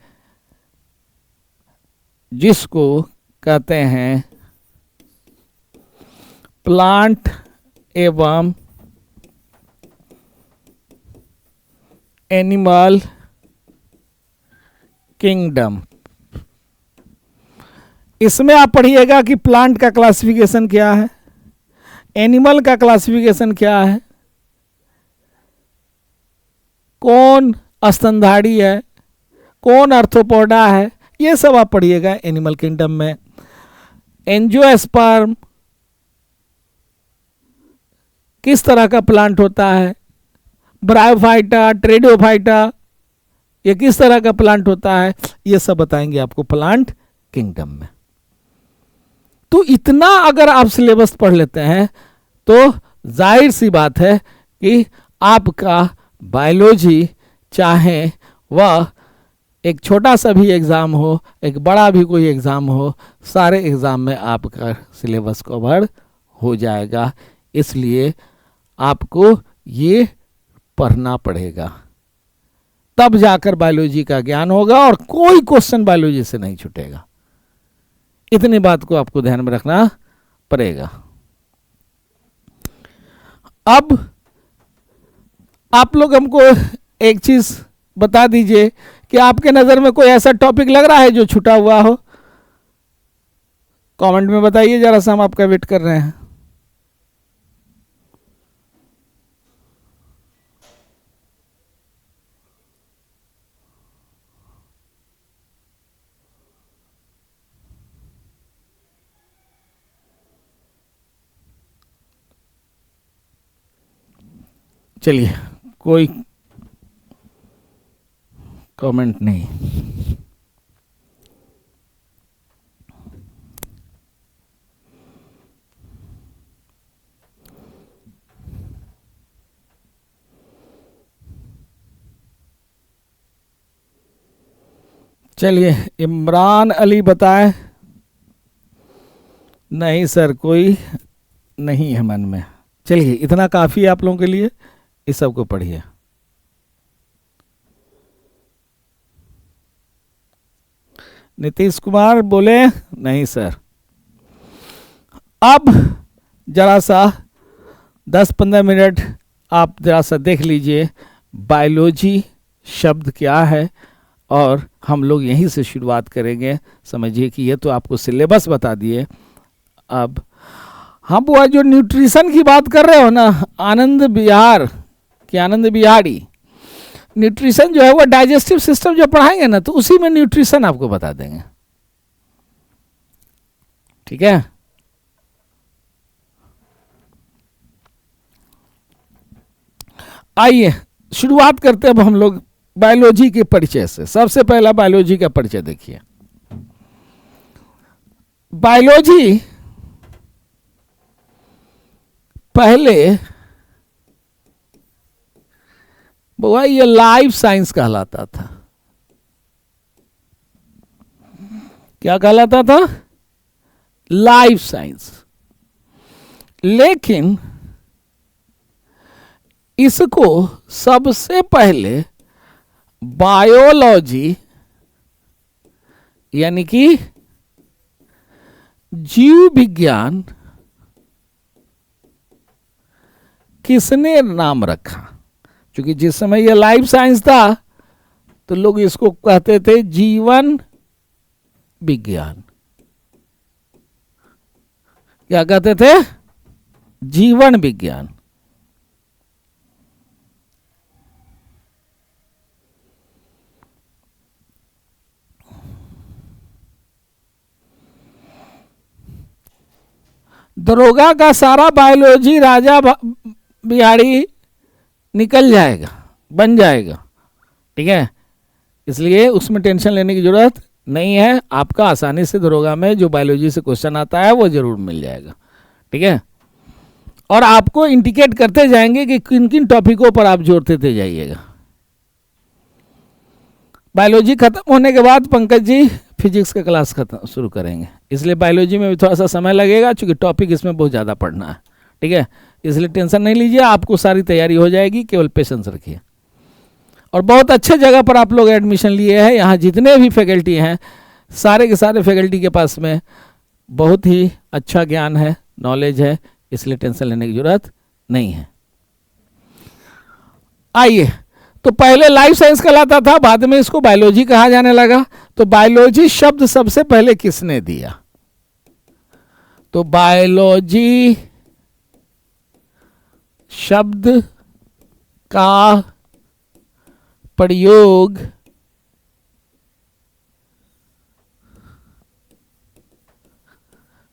जिसको कहते हैं प्लांट एवं एनिमल किंगडम। इसमें आप पढ़िएगा कि प्लांट का क्लासिफिकेशन क्या है, एनिमल का क्लासिफिकेशन क्या है, कौन स्तनधारी है, कौन आर्थ्रोपोडा है, ये सब आप पढ़िएगा एनिमल किंगडम में। एंजियोस्पर्म किस तरह का प्लांट होता है, ब्रायोफाइटा, ट्रेडोफाइटा, ये किस तरह का प्लांट होता है, ये सब बताएंगे आपको प्लांट किंगडम में। तो इतना अगर आप सिलेबस पढ़ लेते हैं तो जाहिर सी बात है कि आपका बायोलॉजी, चाहे वह एक छोटा सा भी एग्ज़ाम हो, एक बड़ा भी कोई एग्ज़ाम हो, सारे एग्ज़ाम में आपका सिलेबस कवर हो जाएगा। इसलिए आपको ये पढ़ना पड़ेगा, तब जाकर बायोलॉजी का ज्ञान होगा और कोई क्वेश्चन बायोलॉजी से नहीं छूटेगा। इतनी बात को आपको ध्यान में रखना पड़ेगा। अब आप लोग हमको एक चीज बता दीजिए कि आपके नजर में कोई ऐसा टॉपिक लग रहा है जो छूटा हुआ हो, कमेंट में बताइए जरा सा, हम आपका वेट कर रहे हैं। चलिए, कोई कमेंट नहीं। चलिए, इमरान अली बताएं। नहीं सर, कोई नहीं है मन में। चलिए, इतना काफी है आप लोगों के लिए, इस सब को पढ़िए। नीतीश कुमार बोले नहीं सर। अब जरा सा 10-15 मिनट आप जरा सा देख लीजिए बायोलॉजी शब्द क्या है, और हम लोग यहीं से शुरुआत करेंगे। समझिए कि ये तो आपको सिलेबस बता दिए। अब हम वो जो न्यूट्रिशन की बात कर रहे हो ना, आनंद विहार कि आनंद विहारी, न्यूट्रिशन जो है वो डाइजेस्टिव सिस्टम जो पढ़ाएंगे ना, तो उसी में न्यूट्रिशन आपको बता देंगे। ठीक है, आइए शुरुआत करते हैं अब हम लोग बायोलॉजी के परिचय से। सबसे पहला बायोलॉजी का परिचय देखिए। बायोलॉजी पहले बुआ ये लाइफ साइंस कहलाता था। क्या कहलाता था? Life science. लेकिन इसको सबसे पहले बायोलॉजी यानी कि जीव विज्ञान किसने नाम रखा? क्योंकि जिस समय यह लाइफ साइंस था तो लोग इसको कहते थे जीवन विज्ञान। क्या कहते थे? जीवन विज्ञान। दरोगा का सारा बायोलॉजी राजा बिहारी निकल जाएगा, बन जाएगा। ठीक है, इसलिए उसमें टेंशन लेने की जरूरत नहीं है। आपका आसानी से दरोगा में जो बायोलॉजी से क्वेश्चन आता है वो जरूर मिल जाएगा। ठीक है, और आपको इंडिकेट करते जाएंगे कि किन किन टॉपिकों पर आप जोड़ते जाइएगा। बायोलॉजी खत्म होने के बाद पंकज जी फिजिक्स का क्लास खत्म शुरू करेंगे, इसलिए बायोलॉजी में भी थोड़ा सा समय लगेगा, क्योंकि टॉपिक इसमें बहुत ज़्यादा पढ़ना है। ठीक है, इसलिए टेंशन नहीं लीजिए, आपको सारी तैयारी हो जाएगी, केवल पेशेंस रखिए। और बहुत अच्छे जगह पर आप लोग एडमिशन लिए हैं। यहाँ जितने भी फैकल्टी हैं, सारे के सारे फैकल्टी के पास में बहुत ही अच्छा ज्ञान है, नॉलेज है, इसलिए टेंशन लेने की जरूरत नहीं है। आइए, तो पहले लाइफ साइंस कहलाता था, बाद में इसको बायोलॉजी कहा जाने लगा। तो बायोलॉजी शब्द सबसे पहले किसने दिया? तो बायोलॉजी शब्द का प्रयोग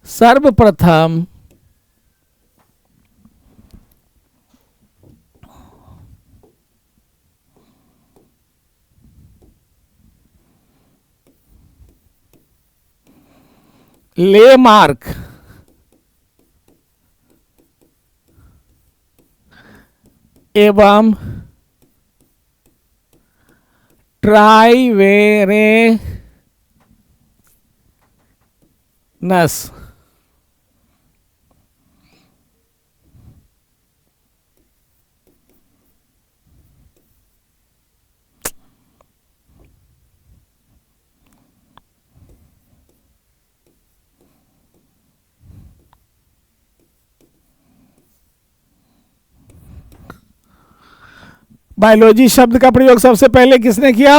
सर्वप्रथम लेमार्क एवं ट्राइवेरेनस बायोलॉजी शब्द का प्रयोग सबसे पहले किसने किया?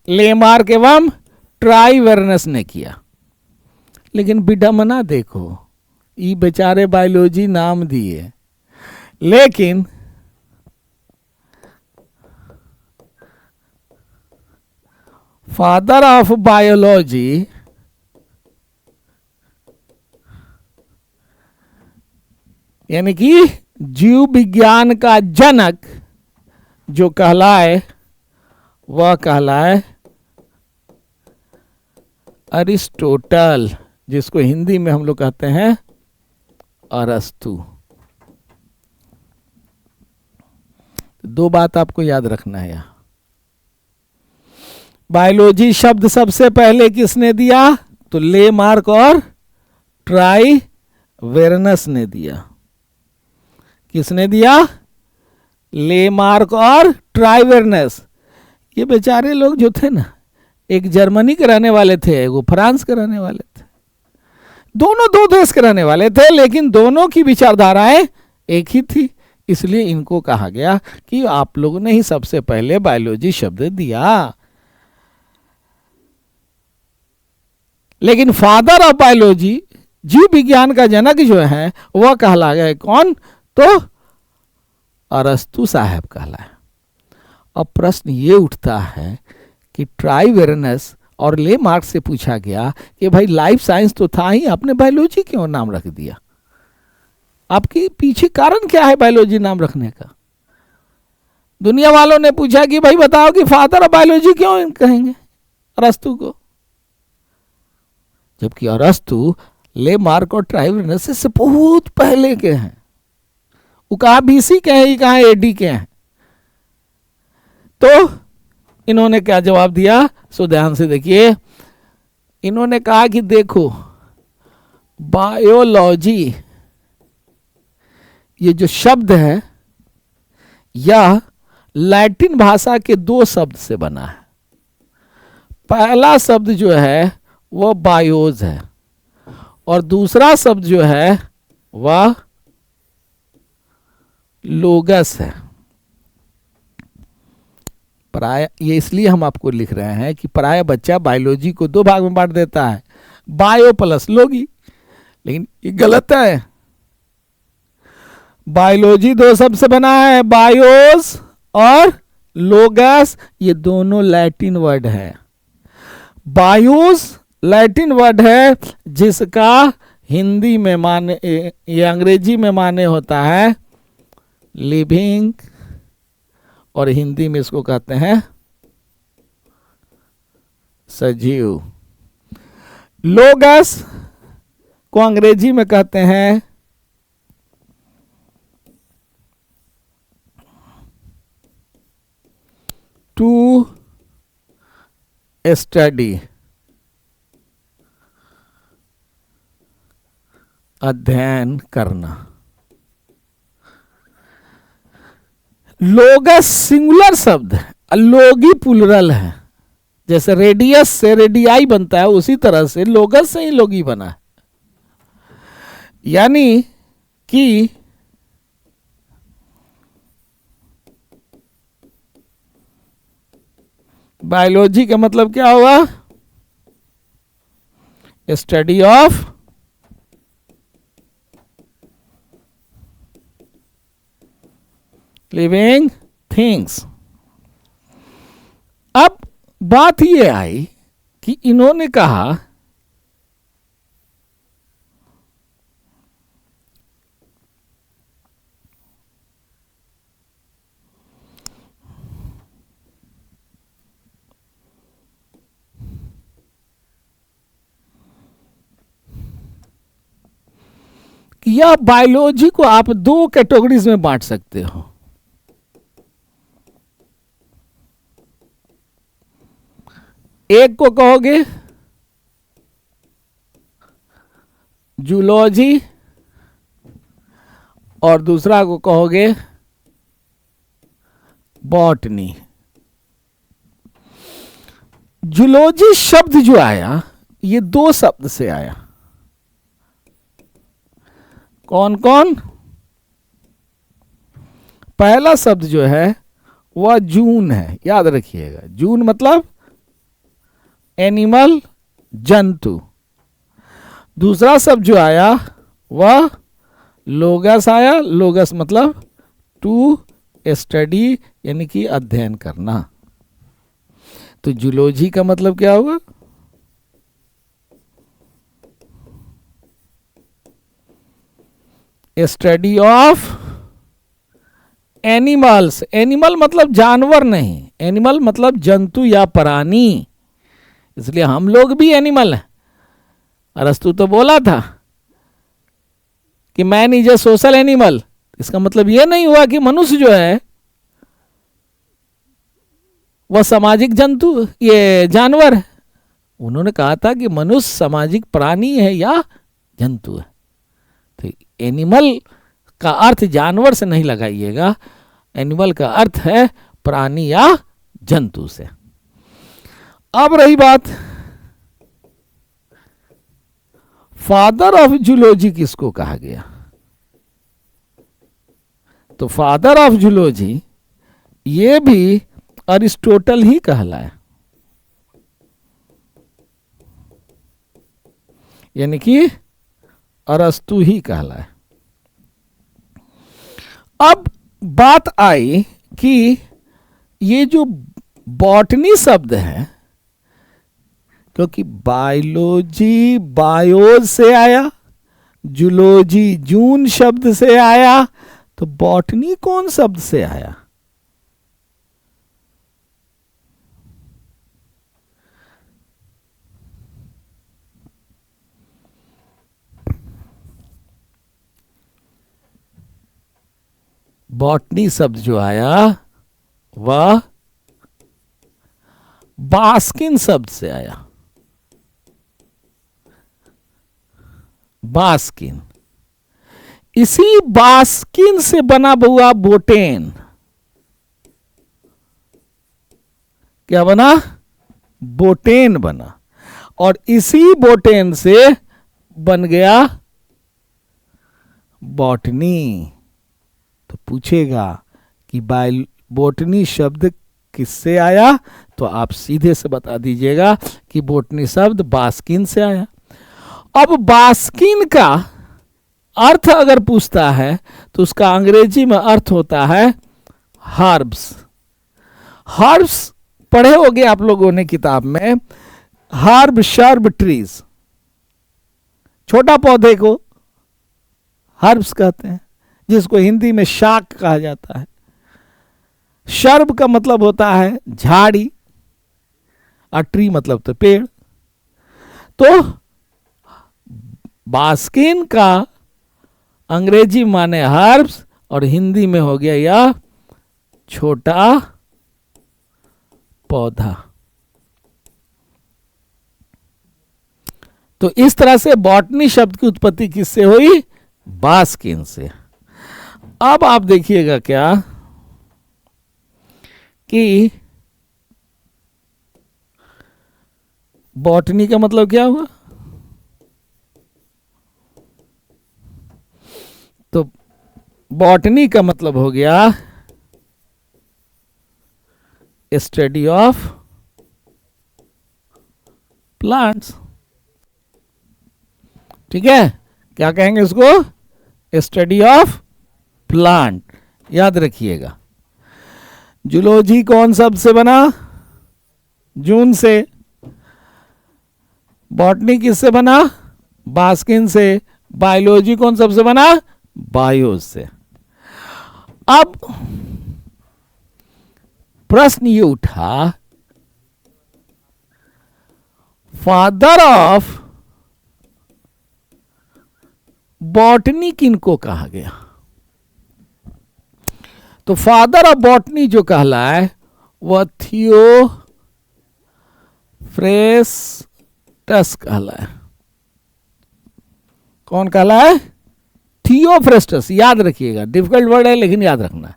लेमार्क एवं ट्राइवेरनस ने किया। लेकिन विडम्बना देखो, ये बेचारे बायोलॉजी नाम दिए, लेकिन फादर ऑफ बायोलॉजी यानी कि जीव विज्ञान का जनक जो कहलाए वह कहलाए अरिस्टोटल, जिसको हिंदी में हम लोग कहते हैं अरस्तु। दो बात आपको याद रखना है यहां। बायोलॉजी शब्द सबसे पहले किसने दिया? तो लेमार्क और ट्राइवेरनस ने दिया। किसने दिया? लेमार्क और ट्राइवेरनस। ये बेचारे लोग जो थे ना, एक जर्मनी के रहने वाले थे, वो फ्रांस के रहने वाले थे, दोनों दो देश के रहने वाले थे, लेकिन दोनों की विचारधाराएं एक ही थी। इसलिए इनको कहा गया कि आप लोगों ने ही सबसे पहले बायोलॉजी शब्द दिया। लेकिन फादर ऑफ बायोलॉजी, जीव विज्ञान का जनक जो है, वह कहला गया कौन? तो अरस्तु साहब कहलाए। अब प्रश्न ये उठता है कि ट्राइवेरनस और लेमार्क से पूछा गया कि भाई लाइफ साइंस तो था ही, आपने बायोलॉजी क्यों नाम रख दिया? आपके पीछे कारण क्या है बायोलॉजी नाम रखने का? दुनिया वालों ने पूछा कि भाई बताओ कि फादर ऑफ बायोलॉजी क्यों कहेंगे अरस्तु को, जबकि अरस्तु लेमार्क और ट्राइवेरनस से बहुत पहले के हैं। वो कहा बीसी के हैं, कहा एडी के हैं। तो इन्होंने क्या जवाब दिया? सो ध्यान से देखिए। इन्होंने कहा कि देखो, बायोलॉजी ये जो शब्द है यह लैटिन भाषा के दो शब्द से बना है। पहला शब्द जो है वह बायोज है और दूसरा शब्द जो है वह लोगस है। प्राय ये इसलिए हम आपको लिख रहे हैं कि प्राय बच्चा बायोलॉजी को दो भाग में बांट देता है, बायो प्लस लोगी, लेकिन ये गलत है। बायोलॉजी दो शब्द से बना है, बायोस और लोगस। ये दोनों लैटिन वर्ड है। बायोस लैटिन वर्ड है जिसका हिंदी में माने या अंग्रेजी में माने होता है लिविंग, और हिंदी में इसको कहते हैं सजीव। लोगस को अंग्रेजी में कहते हैं टू स्टडी, अध्ययन करना। लोगस सिंगुलर शब्द है, लोगी प्लुरल है। जैसे रेडियस से रेडियाई बनता है, उसी तरह से लोगस से ही लोगी बना है। यानी कि बायोलॉजी का मतलब क्या हुआ? Study of living things. अब बात ये आई कि इन्होंने कहा कि यह बायोलॉजी को आप दो कैटेगरीज में बांट सकते हो। एक को कहोगे जूलॉजी और दूसरा को कहोगे बॉटनी। जूलॉजी शब्द जो आया ये दो शब्द से आया। कौन कौन? पहला शब्द जो है वह जून है, याद रखिएगा। जून मतलब एनिमल, जंतु। दूसरा शब्द जो आया वह लोगस आया। लोगस मतलब टू स्टडी, यानी कि अध्ययन करना। तो जूलॉजी का मतलब क्या होगा? Study of animals. एनिमल मतलब जानवर नहीं, एनिमल मतलब जंतु या प्राणी। इसलिए हम लोग भी एनिमल हैं। अरस्तु तो बोला था कि man is a social animal. इसका मतलब यह नहीं हुआ कि मनुष्य जो है वह सामाजिक जंतु, ये जानवर है। उन्होंने कहा था कि मनुष्य सामाजिक प्राणी है या जंतु है। तो एनिमल का अर्थ जानवर से नहीं लगाइएगा, एनिमल का अर्थ है प्राणी या जंतु से। अब रही बात फादर ऑफ जूलॉजी किसको कहा गया? तो फादर ऑफ जूलॉजी ये भी अरिस्टोटल ही कहलाए, यानी कि अरस्तु ही कहलाए। अब बात आई कि ये जो बॉटनी शब्द है, क्योंकि बायोलॉजी बायोज से आया, जूलॉजी जून शब्द से आया, तो बॉटनी कौन शब्द से आया? बॉटनी शब्द जो आया वह बास्किन शब्द से आया। बास्किन, इसी बास्किन से बना हुआ बोटेन क्या बना? बोटेन बना। और इसी बोटेन से बन गया बॉटनी। तो पूछेगा कि बोटनी शब्द किससे आया, तो आप सीधे से बता दीजिएगा कि बोटनी शब्द बास्किन से आया। अब बास्किन का अर्थ अगर पूछता है तो उसका अंग्रेजी में अर्थ होता है हर्ब्स। हर्ब्स पढ़े होंगे आप लोगों ने किताब में, हर्ब शर्ब ट्रीज, छोटा पौधे को हर्ब्स कहते हैं, जिसको हिंदी में शाक कहा जाता है। शर्ब का मतलब होता है झाड़ी, और ट्री मतलब तो पेड़। तो बास्किन का अंग्रेजी माने हर्ब्स और हिंदी में हो गया यह छोटा पौधा। तो इस तरह से बॉटनी शब्द की उत्पत्ति किससे हुई? बास्किन से। अब आप देखिएगा क्या कि बॉटनी का मतलब क्या हुआ? तो बॉटनी का मतलब हो गया स्टडी ऑफ प्लांट्स। ठीक है, क्या कहेंगे इसको? Study of plant. याद रखिएगा, जूलॉजी कौन शब्द से बना? जून से। बॉटनी किससे बना? बास्किन से। बायोलॉजी कौन शब्द से बना? बायोज से। अब प्रश्न ये उठा, फादर ऑफ बॉटनी किनको कहा गया? तो फादर ऑफ बॉटनी जो कहलाए वह थियोफ्रेस्टस कहलाए। कौन कहलाए? थियोफ्रेस्टस। याद रखिएगा, डिफिकल्ट वर्ड है लेकिन याद रखना।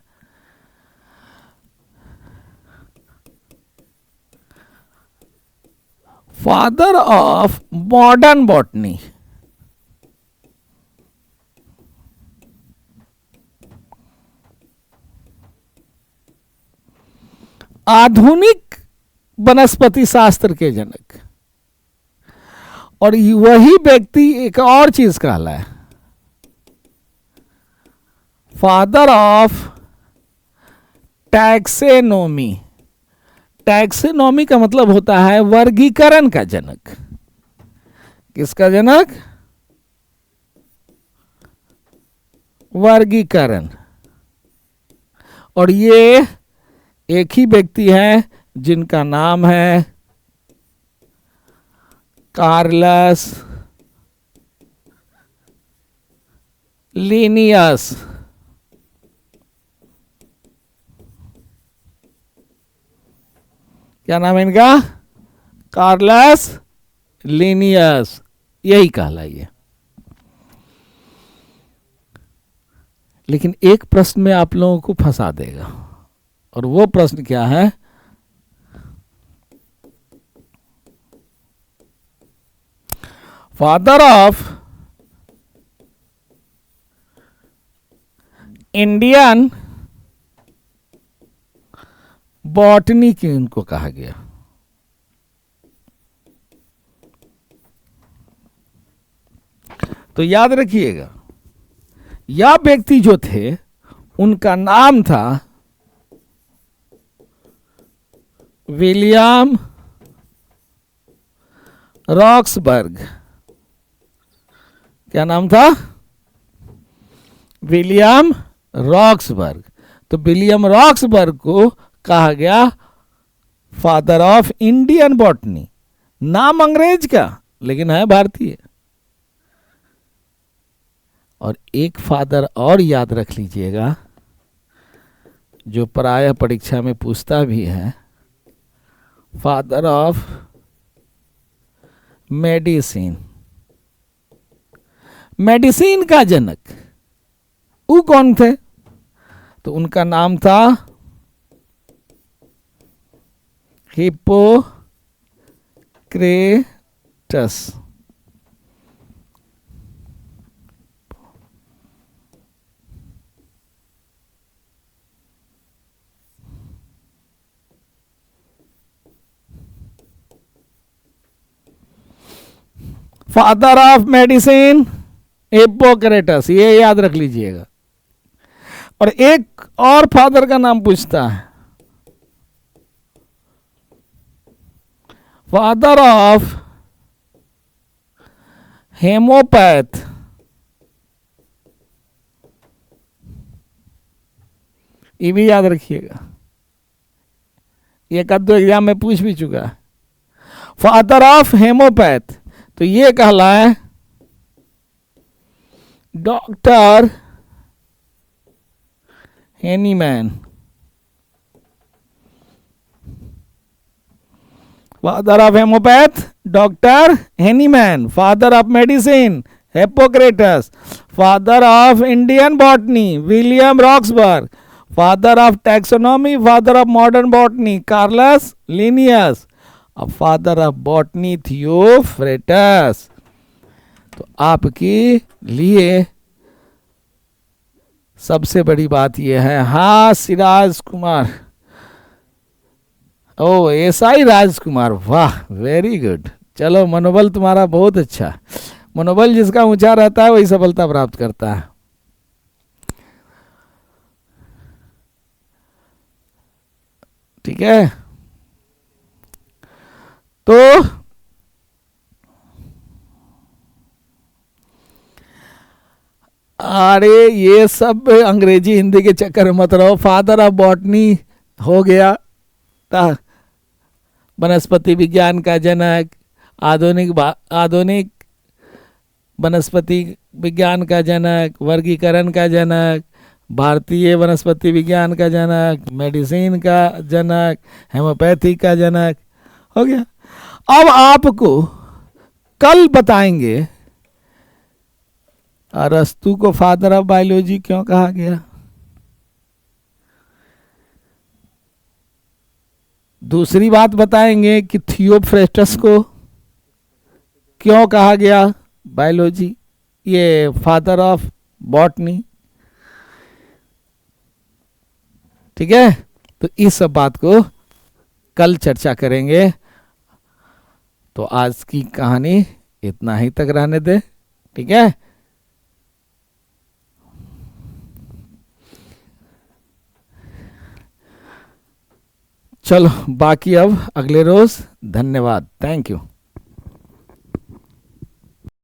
Father of modern botany. आधुनिक वनस्पति शास्त्र के जनक। और वही व्यक्ति एक और चीज कहला है, फादर ऑफ टैक्सेनोमी। टैक्सेनोमी का मतलब होता है वर्गीकरण का जनक। किसका जनक? वर्गीकरण। और ये एक ही व्यक्ति है जिनका नाम है कार्लस लिनियस। क्या नाम है इनका? Carolus Linnaeus. यही कहलाइए। लेकिन एक प्रश्न में आप लोगों को फंसा देगा, और वो प्रश्न क्या है? फादर ऑफ इंडियन बॉटनी क्यों इनको कहा गया? तो याद रखिएगा, यह व्यक्ति जो थे उनका नाम था विलियम रॉक्सबर्ग। क्या नाम था? William Roxburgh. तो विलियम रॉक्सबर्ग को कहा गया फादर ऑफ इंडियन बॉटनी। नाम अंग्रेज का, लेकिन है भारतीय। और एक फादर और याद रख लीजिएगा, जो प्रायः परीक्षा में पूछता भी है, फादर ऑफ मेडिसिन। मेडिसिन का जनक वो कौन थे? तो उनका नाम था Hippocrates. Father of medicine Hippocrates, ये याद रख लीजिएगा। और एक और फादर का नाम पूछता है, फादर ऑफ हेमोपैथ। ये भी याद रखिएगा, ये कद दो एग्जाम में पूछ भी चुका है। फादर ऑफ हेमोपैथ, तो ये कहला है doctor Hahnemann. Father of homeopathy doctor Hahnemann. Father of medicine Hippocrates. Father of Indian botany William Roxburgh. Father of taxonomy, father of modern botany Carolus Linnaeus. और फादर ऑफ बॉटनी थियोफ्रेटस। तो आपके लिए सबसे बड़ी बात यह है, हाँ सिराज कुमार, ओ एसआई राजकुमार, वाह वेरी गुड। चलो मनोबल तुम्हारा बहुत अच्छा। मनोबल जिसका ऊंचा रहता है वही सफलता प्राप्त करता है। ठीक है, तो अरे ये सब अंग्रेजी हिंदी के चक्कर में मत रहो। फादर ऑफ बॉटनी हो गया, वनस्पति विज्ञान का जनक, आधुनिक वनस्पति विज्ञान का जनक, वर्गीकरण का जनक, भारतीय वनस्पति विज्ञान का जनक, मेडिसिन का जनक, हेमोपैथी का जनक हो गया। अब आपको कल बताएंगे अरस्तु को फादर ऑफ बायोलॉजी क्यों कहा गया। दूसरी बात बताएंगे कि थियोफ्रेस्टस को क्यों कहा गया बायोलॉजी, ये फादर ऑफ बॉटनी। ठीक है, तो इस सब बात को कल चर्चा करेंगे। तो आज की कहानी इतना ही तक रहने दे, ठीक है। चलो बाकी अब अगले रोज। धन्यवाद, थैंक यू।